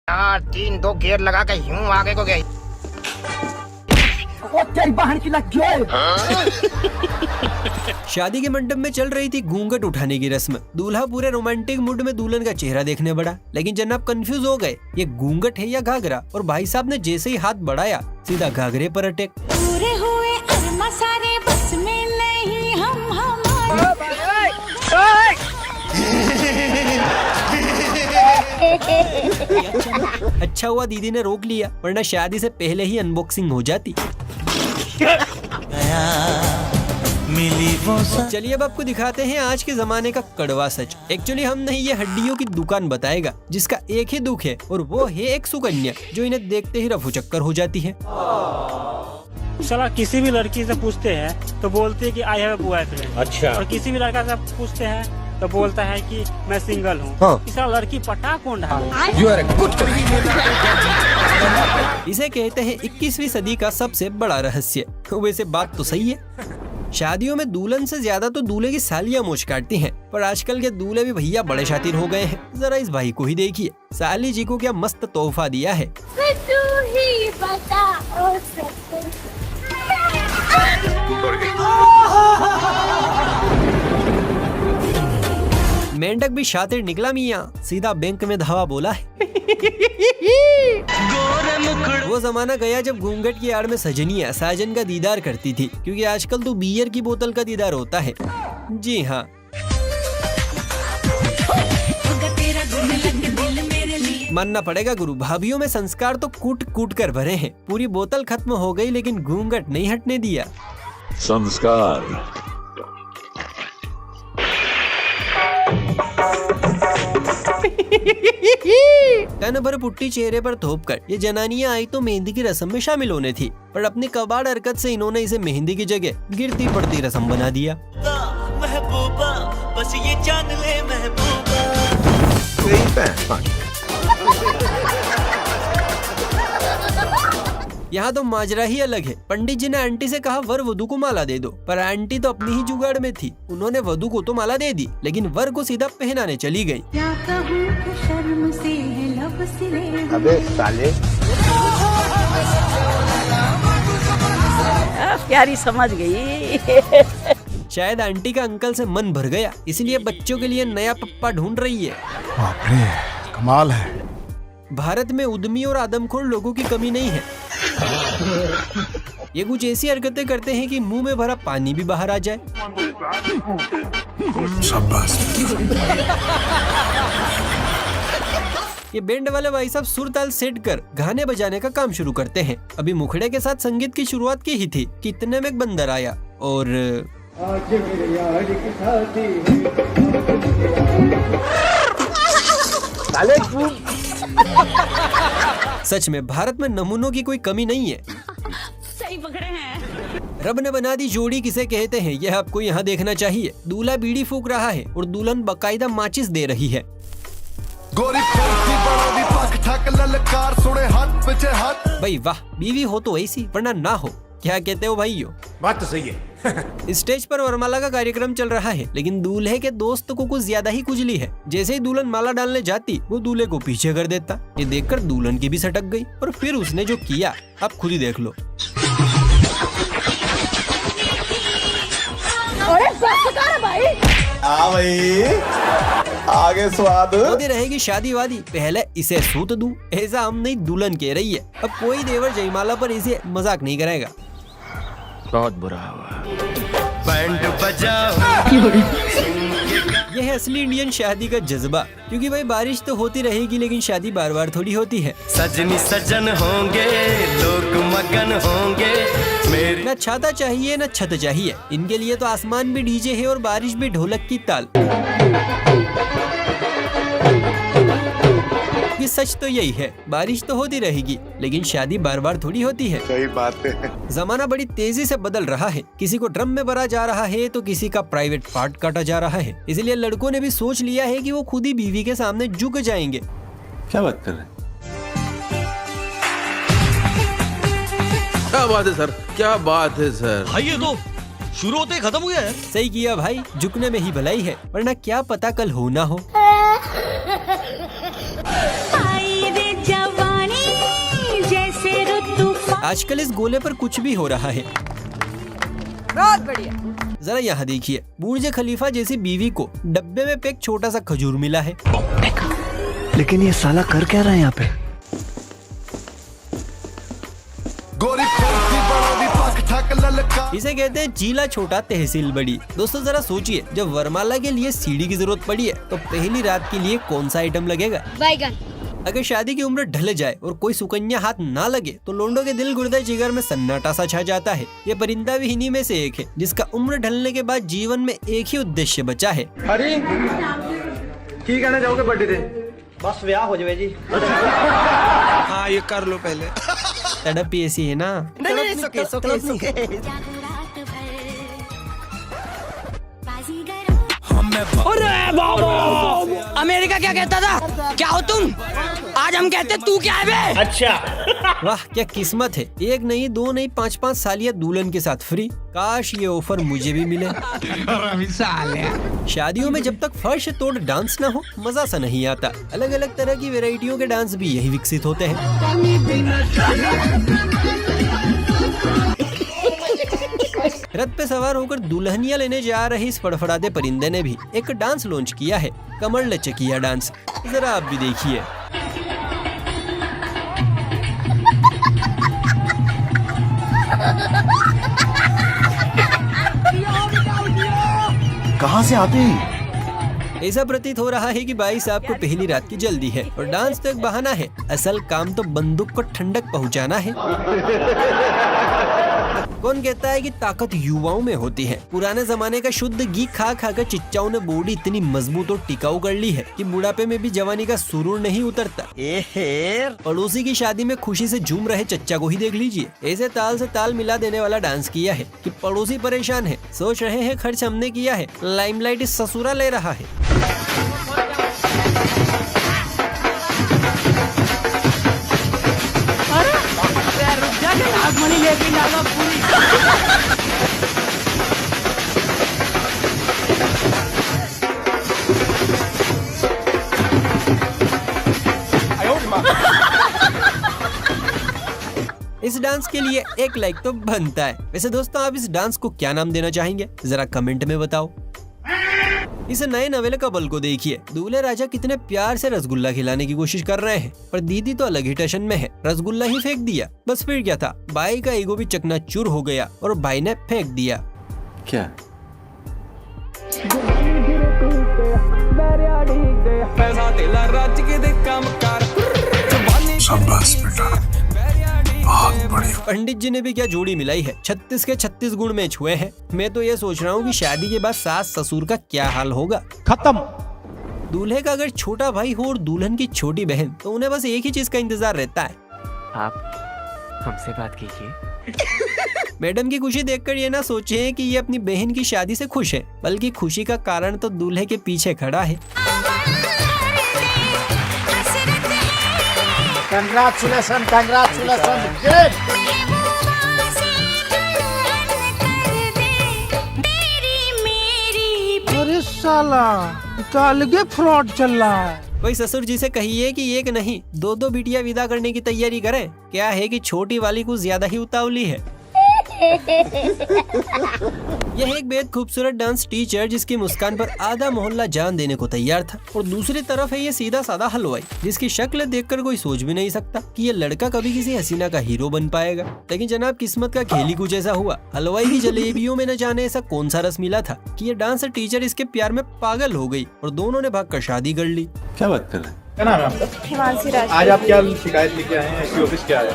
यार 3-2 गियर लगा के यूं आगे को गई। तेरी बहन की लग गई। शादी के मंडप में चल रही थी घूंघट उठाने की रस्म। दूल्हा पूरे रोमांटिक मूड में दुल्हन का चेहरा देखने बढ़ा, लेकिन जनाब कंफ्यूज हो गए, ये घूंघट है या घाघरा। और भाई साहब ने जैसे ही हाथ बढ़ाया सीधा घाघरे पर अटैक। पूरे हुए अरमा सारे बस में नहीं हम अच्छा हुआ दीदी ने रोक लिया, वरना शादी से पहले ही अनबॉक्सिंग हो जाती। चलिए अब आपको दिखाते हैं आज के जमाने का कड़वा सच। एक्चुअली हम नहीं, ये हड्डियों की दुकान बताएगा जिसका एक ही दुख है, और वो है एक सुकन्या जो इन्हें देखते ही रफू चक्कर हो जाती है। साला किसी भी लड़की से पूछते हैं तो बोलते हैं कि आई हैव अ बॉयफ्रेंड। अच्छा। और किसी भी लड़का से पूछते हैं तो बोलता है कि मैं सिंगल हूँ। हाँ। इस लड़की पटा कौन है? इसे कहते हैं 21वीं सदी का सबसे बड़ा रहस्य। वैसे बात तो सही है, शादियों में दुल्हन से ज्यादा तो दूल्हे की सालियां मोच काटती हैं, पर आजकल के दूल्हे भी भैया बड़े शातिर हो गए हैं। जरा इस भाई को ही देखिए, साली जी को क्या मस्त तोहफा दिया है। तू ही बता मेंढक भी शातिर निकला मियाँ, सीधा बैंक में धावा बोला है। वो जमाना गया जब घूंघट की आड़ में सजनियाँ साजन का दीदार करती थी, क्योंकि आजकल तो बियर की बोतल का दीदार होता है। जी हाँ, मानना पड़ेगा गुरु, भाभीयों में संस्कार तो कूट कूट कर भरे हैं। पूरी बोतल खत्म हो गई लेकिन घूंघट नहीं हटने दिया। संस्कार तन भर पुट्टी चेहरे पर थोप कर ये जनानियां आई तो मेहंदी की रस्म में शामिल होने थी, पर अपनी कबाड़ हरकत से इन्होंने इसे मेहंदी की जगह गिरती पड़ती रस्म बना दिया। महबूबा बस ये जान ले महबूबा। यहाँ तो माजरा ही अलग है। पंडित जी ने आंटी से कहा वर वधू को माला दे दो, पर आंटी तो अपनी ही जुगाड़ में थी। उन्होंने वधू को तो माला दे दी, लेकिन वर को सीधा पहनाने चली गई। क्या कहूँ कि शर्म से है लब सिले। अबे साले, प्यारी समझ गई। शायद आंटी का अंकल से मन भर गया, इसलिए बच्चों के लिए नया पप्पा ढूंढ रही है। बाप रे, कमाल है। भारत में उद्यमी और आदमखोर लोगों की कमी नहीं है। ये कुछ ऐसी हरकतें करते हैं कि मुंह में भरा पानी भी बाहर आ जाए। शाबाश। ये बैंड वाले भाई साहब सुर ताल सेट कर गाने बजाने का काम शुरू करते हैं। अभी मुखड़े के साथ संगीत की शुरुआत की ही थी कि इतने में एक बंदर आया और आज मेरे यार की शादी है। सच में भारत में नमूनों की कोई कमी नहीं है। सही पकड़े हैं। रब ने बना दी जोड़ी किसे कहते हैं, यह आपको यहाँ देखना चाहिए। दूल्हा बीड़ी फूक रहा है और दुल्हन बकायदा माचिस दे रही है। भाई वाह, बीवी हो तो ऐसी, वरना ना हो। क्या कहते हो भाइयों? बात तो सही है। स्टेज पर वरमाला का कार्यक्रम चल रहा है, लेकिन दूल्हे के दोस्त को कुछ ज्यादा ही कुचली है। जैसे ही दुल्हन माला डालने जाती, वो दूल्हे को पीछे कर देता। ये देखकर दुल्हन की भी सटक गई, और फिर उसने जो किया आप खुद ही देख लो। अरे भाई आगे स्वाद होती रहेगी शादी वादी, पहले इसे सूत दूं, ऐसा हम नहीं दुल्हन कह रही है। अब कोई देवर जयमाला पर इसे मजाक नहीं कराएगा। बहुत बुरा हुआ। बैंड बजाओ। यह है असली इंडियन शादी का जज्बा, क्योंकि भाई बारिश तो होती रहेगी लेकिन शादी बार बार थोड़ी होती है। सजनी सजन होंगे, लोग मगन होंगे। मेरी न छाता चाहिए न छत चाहिए, इनके लिए तो आसमान भी डीजे है और बारिश भी ढोलक की ताल। ये सच तो यही है, बारिश तो होती रहेगी लेकिन शादी बार बार थोड़ी होती है। सही बात है। जमाना बड़ी तेजी से बदल रहा है। किसी को ड्रम में भरा जा रहा है तो किसी का प्राइवेट पार्ट काटा जा रहा है। इसलिए लड़कों ने भी सोच लिया है कि वो खुद ही बीवी के सामने झुक जाएंगे। क्या बात कर रहे हैं? क्या बात है सर, क्या बात है सर। भाई ये तो शुरू होते ही खत्म हो गया है। सही किया भाई, झुकने में ही भलाई है, वरना क्या पता कल हो ना हो। आई रे आजकल इस गोले पर कुछ भी हो रहा है। बहुत बढ़िया। जरा यहाँ देखिए, बुर्ज खलीफा जैसी बीवी को डब्बे में पैक छोटा सा खजूर मिला है। लेकिन ये साला कर क्या रहा है यहाँ पे? इसे कहते हैं चीला छोटा तहसील बड़ी। दोस्तों जरा सोचिए, जब वरमाला के लिए सीढ़ी की जरूरत पड़ी है तो पहली रात के लिए कौन सा आइटम लगेगा? बैगन। अगर शादी की उम्र ढल जाए और कोई सुकन्या हाथ ना लगे तो लोंडो के दिल गुर्दे जिगर में सन्नाटा सा छा जाता है। ये परिंदा भी इन्हीं में से एक है जिसका उम्र ढलने के बाद जीवन में एक ही उद्देश्य बचा है। अरे की कहना चाहोगे बर्थडे पे? बस ब्याह हो जाए जी। हाँ ये कर लो पहले। तड़प ही ऐसी है ना। अमेरिका क्या कहता था? क्या हो तुम? आज हम कहते तू क्या है बे? अच्छा। वाह क्या किस्मत है, एक नहीं दो नहीं 5-5 सालिया दुल्हन के साथ फ्री। काश ये ऑफर मुझे भी मिले। शादियों में जब तक फर्श तोड़ डांस ना हो मजा सा नहीं आता। अलग अलग तरह की वैरायटियों के डांस भी यही विकसित होते हैं। रथ पे सवार होकर दुल्हनिया लेने जा रहे इस फड़फड़ाते परिंदे ने भी एक डांस लॉन्च किया है, कमर लचकिया डांस। जरा आप भी देखिए। कहाँ से आते हैं? ऐसा प्रतीत हो रहा है कि भाई साहब को पहली रात की जल्दी है और डांस तो एक बहाना है, असल काम तो बंदूक को ठंडक पहुंचाना है। कौन कहता है कि ताकत युवाओं में होती है? पुराने जमाने का शुद्ध घी खा खा कर चिच्चाओं ने बॉडी इतनी मजबूत और टिकाऊ कर ली है कि बुढ़ापे में भी जवानी का सुरूर नहीं उतरता। पड़ोसी की शादी में खुशी से झूम रहे चच्चा को ही देख लीजिए, ऐसे ताल से ताल मिला देने वाला डांस किया है कि पड़ोसी परेशान है, सोच रहे हैं खर्च हमने किया है, लाइमलाइट इस ससुरा ले रहा है। इस डांस के लिए एक लाइक तो बनता है। वैसे दोस्तों आप इस डांस को क्या नाम देना चाहेंगे जरा कमेंट में बताओ। इस नए नवेले कपल को देखिए, दूल्हे राजा कितने प्यार से रसगुल्ला खिलाने की कोशिश कर रहे हैं, पर दीदी तो अलग ही टशन में है, रसगुल्ला ही फेंक दिया। बस फिर क्या था, भाई का ईगो भी चकनाचूर हो गया और भाई ने फेंक दिया। क्या? शाबाश बेटा, बहुत बढ़िया। पंडित जी ने भी क्या जोड़ी मिलाई है, 36 के 36 गुण मैच हुए हैं। मैं तो ये सोच रहा हूँ कि शादी के बाद सास ससुर का क्या हाल होगा। खत्म। दूल्हे का अगर छोटा भाई हो और दुल्हन की छोटी बहन तो उन्हें बस एक ही चीज का इंतजार रहता है, आप हमसे बात कीजिए। मैडम की खुशी देखकर ये ना सोचे कि ये अपनी बहन की शादी से खुश है, बल्कि खुशी का कारण तो दूल्हे के पीछे खड़ा है। Congratulation, congratulation. अरे साला, तो अलगे फ्रॉड चल रहा है। कोई ससुर जी से कहिए कि एक नहीं दो दो बिटिया विदा करने की तैयारी करें। क्या है कि छोटी वाली कुछ ज्यादा ही उतावली है। यह एक बेहद खूबसूरत डांस टीचर जिसकी मुस्कान पर आधा मोहल्ला जान देने को तैयार था, और दूसरी तरफ है ये सीधा साधा हलवाई जिसकी शक्ल देखकर कोई सोच भी नहीं सकता कि ये लड़का कभी किसी हसीना का हीरो बन पाएगा। लेकिन जनाब किस्मत का खेल ही कुछ ऐसा हुआ। हलवाई की जलेबियों में न जाने ऐसा कौन सा रस मिला था कि ये डांस टीचर इसके प्यार में पागल हो गई और दोनों ने भागकर शादी कर ली। क्या बात कर रहे हैं? क्या नाम है आपका? हिमांशी राज। आज आप क्या शिकायत लेके आए हैं? एसपी ऑफिस क्या आया?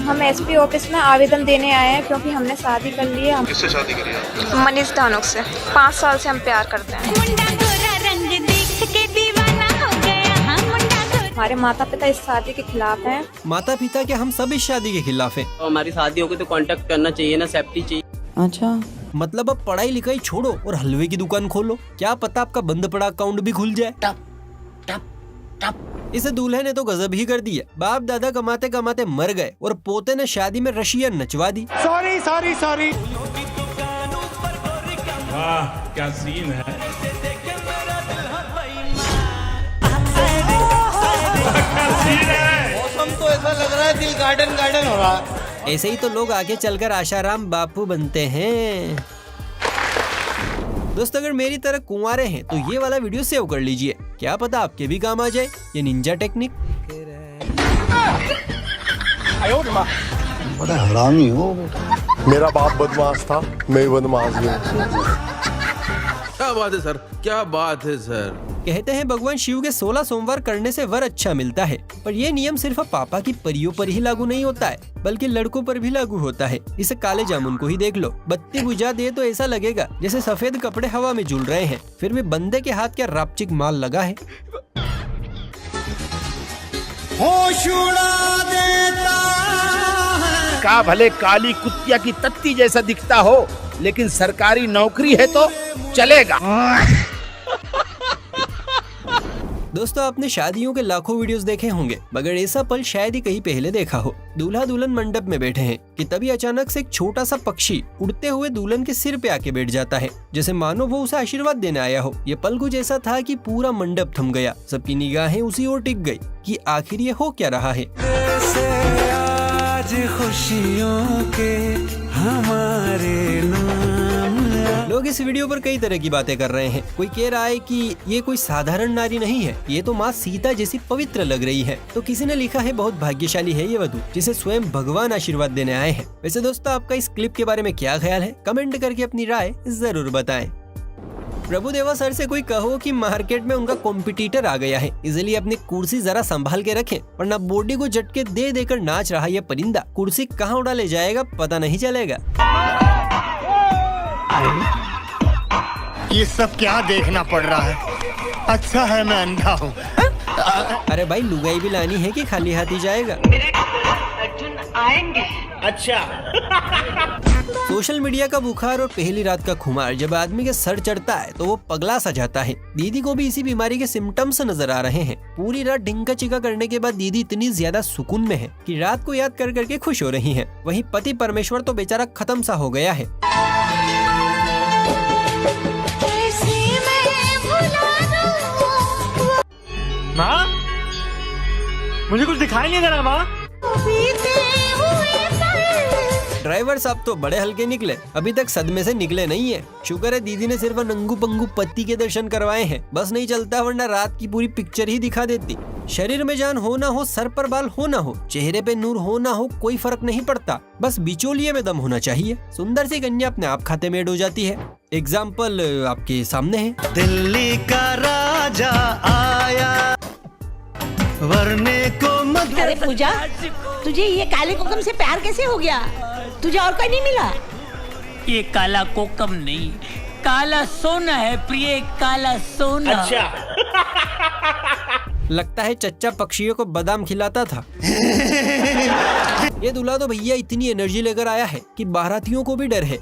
हम एसपी ऑफिस में आवेदन देने आए हैं क्योंकि हमने शादी कर ली है। किससे शादी करी है? मनीष धानुक से। 5 साल से हम प्यार करते हैं। हमारे माता पिता इस शादी के खिलाफ हैं। माता पिता क्या, हम सब इस शादी के खिलाफ हैं। तो हमारी शादी होगी तो कांटेक्ट करना चाहिए ना, सेफ्टी चाहिए। अच्छा, मतलब अब पढ़ाई लिखाई छोड़ो और हलवे की दुकान खोलो, क्या पता आपका बंद पड़ा अकाउंट भी खुल जाए। टप टप टप। इस दूल्हे ने तो गजब ही कर दिया। बाप दादा कमाते कमाते मर गए और पोते ने शादी में रशियन नचवा दी। Sorry sorry sorry. वाह क्या सीन है। मौसम तो ऐसा लग रहा है दिल गार्डन गार्डन हो रहा है। ऐसे ही तो लोग आगे चलकर आशाराम बापू बनते हैं। दोस्तों अगर मेरी तरह कुंवारे हैं तो ये वाला वीडियो सेव कर लीजिए, क्या पता आपके भी काम आ जाए ये निंजा टेक्निक। बड़ा हरामी हो। मेरा बाप बदमाश था, मैं बदमाश हूँ। क्या बात है सर, क्या बात है सर। कहते हैं भगवान शिव के 16 सोमवार करने से वर अच्छा मिलता है, पर ये नियम सिर्फ पापा की परियों पर ही लागू नहीं होता है, बल्कि लड़कों पर भी लागू होता है। इसे काले जामुन को ही देख लो, बत्ती बुझा दे तो ऐसा लगेगा जैसे सफेद कपड़े हवा में झूल रहे हैं, फिर भी बंदे के हाथ क्या रापचिक माल लगा है। होश उड़ा देता है। का भले काली कुत्तिया की तत्ती जैसा दिखता हो, लेकिन सरकारी नौकरी है तो चलेगा। दोस्तों आपने शादियों के लाखों वीडियोस देखे होंगे, मगर ऐसा पल शायद ही कहीं पहले देखा हो। दूल्हा दुल्हन मंडप में बैठे हैं कि तभी अचानक से एक छोटा सा पक्षी उड़ते हुए दुल्हन के सिर पे आके बैठ जाता है, जैसे मानो वो उसे आशीर्वाद देने आया हो। ये पल कुछ ऐसा था कि पूरा मंडप थम गया, सबकी निगाहें उसी ओर टिक गई कि आखिर ये हो क्या रहा है। आज खुशियों के हमारे लोग इस वीडियो पर कई तरह की बातें कर रहे हैं। कोई कह रहा है कि ये कोई साधारण नारी नहीं है, ये तो माँ सीता जैसी पवित्र लग रही है। तो किसी ने लिखा है बहुत भाग्यशाली है ये वधू जिसे स्वयं भगवान आशीर्वाद देने आए हैं। वैसे दोस्तों आपका इस क्लिप के बारे में क्या ख्याल है, कमेंट करके अपनी राय जरूर बताएं। प्रभुदेवा सर से कोई कहो कि मार्केट में उनका कॉम्पिटिटर आ गया है, इसलिए अपनी कुर्सी जरा संभाल के रखें, वरना बॉडी को झटके दे देकर नाच रहा ये परिंदा कुर्सी कहाँ उड़ा ले जाएगा पता नहीं चलेगा। ये सब क्या देखना पड़ रहा है, अच्छा है मैं अंधा हूँ। अरे भाई लुगाई भी लानी है कि खाली हाथी जाएगा। आएंगे अच्छा। सोशल मीडिया का बुखार और पहली रात का खुमार जब आदमी के सर चढ़ता है तो वो पगला सा जाता है। दीदी को भी इसी बीमारी के सिम्टम्स नजर आ रहे हैं। पूरी रात ढिंका चिका करने के बाद दीदी इतनी ज्यादा सुकून में है कि रात को याद कर करके खुश हो रही हैं। वहीं पति परमेश्वर तो बेचारा खत्म सा हो गया है। माँ मुझे कुछ दिखाई नहीं दे रहा माँ। ड्राइवर साहब तो बड़े हल्के निकले, अभी तक सदमे से निकले नहीं है। शुक्र है दीदी ने सिर्फ नंगू पंगू पति के दर्शन करवाए हैं, बस नहीं चलता वरना रात की पूरी पिक्चर ही दिखा देती। शरीर में जान हो ना हो, सर पर बाल हो ना हो, चेहरे पे नूर हो ना हो, कोई फर्क नहीं पड़ता, बस बिचौलिए में दम होना चाहिए। सुंदर सी कन्या अपने आप खाते में ऐड हो जाती है। एग्जाम्पल आपके सामने है। दिल्ली का राजा आया वरने को मत। अरे पूजा, तुझे ये काले कोकम से प्यार कैसे हो गया? तुझे और कोई नहीं मिला? ये काला कोकम नहीं, काला सोना है प्रिय, काला सोना। अच्छा। लगता है चच्चा पक्षियों को बादाम खिलाता था। ये दूल्हा तो भैया इतनी एनर्जी लेकर आया है कि बारातियों को भी डर है।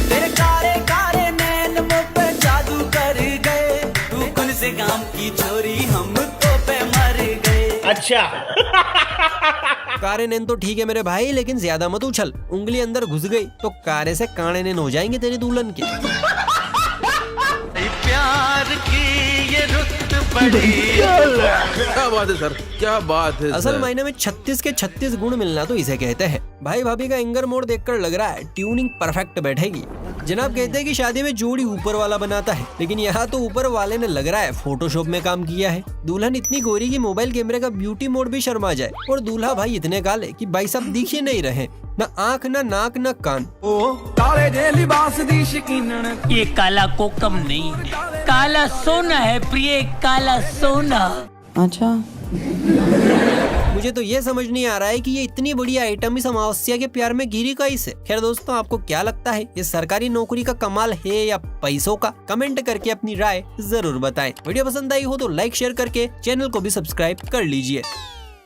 तेरे कारे कारे नैन मुझ पे जादू कर गए, तू कौन से गांव की छोरी हम तो पे मर गए। अच्छा। कारे नैन तो ठीक है मेरे भाई, लेकिन ज्यादा मत उछल, उंगली अंदर घुस गई तो कारे से काने नैन हो जाएंगे तेरी दुल्हन के। प्यार की ये रुत पड़ी। क्या बात है सर, क्या बात है। असल मायने में 36 के 36 गुण मिलना तो इसे कहते हैं। भाई भाभी का एंगर मोड देखकर लग रहा है ट्यूनिंग परफेक्ट बैठेगी। जनाब कहते हैं कि शादी में जोड़ी ऊपर वाला बनाता है, लेकिन यहाँ तो ऊपर वाले ने लग रहा है फोटोशॉप में काम किया है। दुल्हन इतनी गोरी की मोबाइल कैमरे का ब्यूटी मोड भी शर्मा जाए, और दूल्हा भाई इतने काले कि भाई साहब दिख ही नहीं रहे, न आँख न नाक न कान। काले दे लिबास दी शकीनन। ये काला कोकम नहीं, काला सोना है प्रिय, काला सोना। अच्छा मुझे तो ये समझ नहीं आ रहा है कि ये इतनी बड़ी आइटम इस अमावस्या के प्यार में गिरी कैसे। खैर दोस्तों आपको क्या लगता है, ये सरकारी नौकरी का कमाल है या पैसों का? कमेंट करके अपनी राय जरूर बताएं। वीडियो पसंद आई हो तो लाइक शेयर करके चैनल को भी सब्सक्राइब कर लीजिए।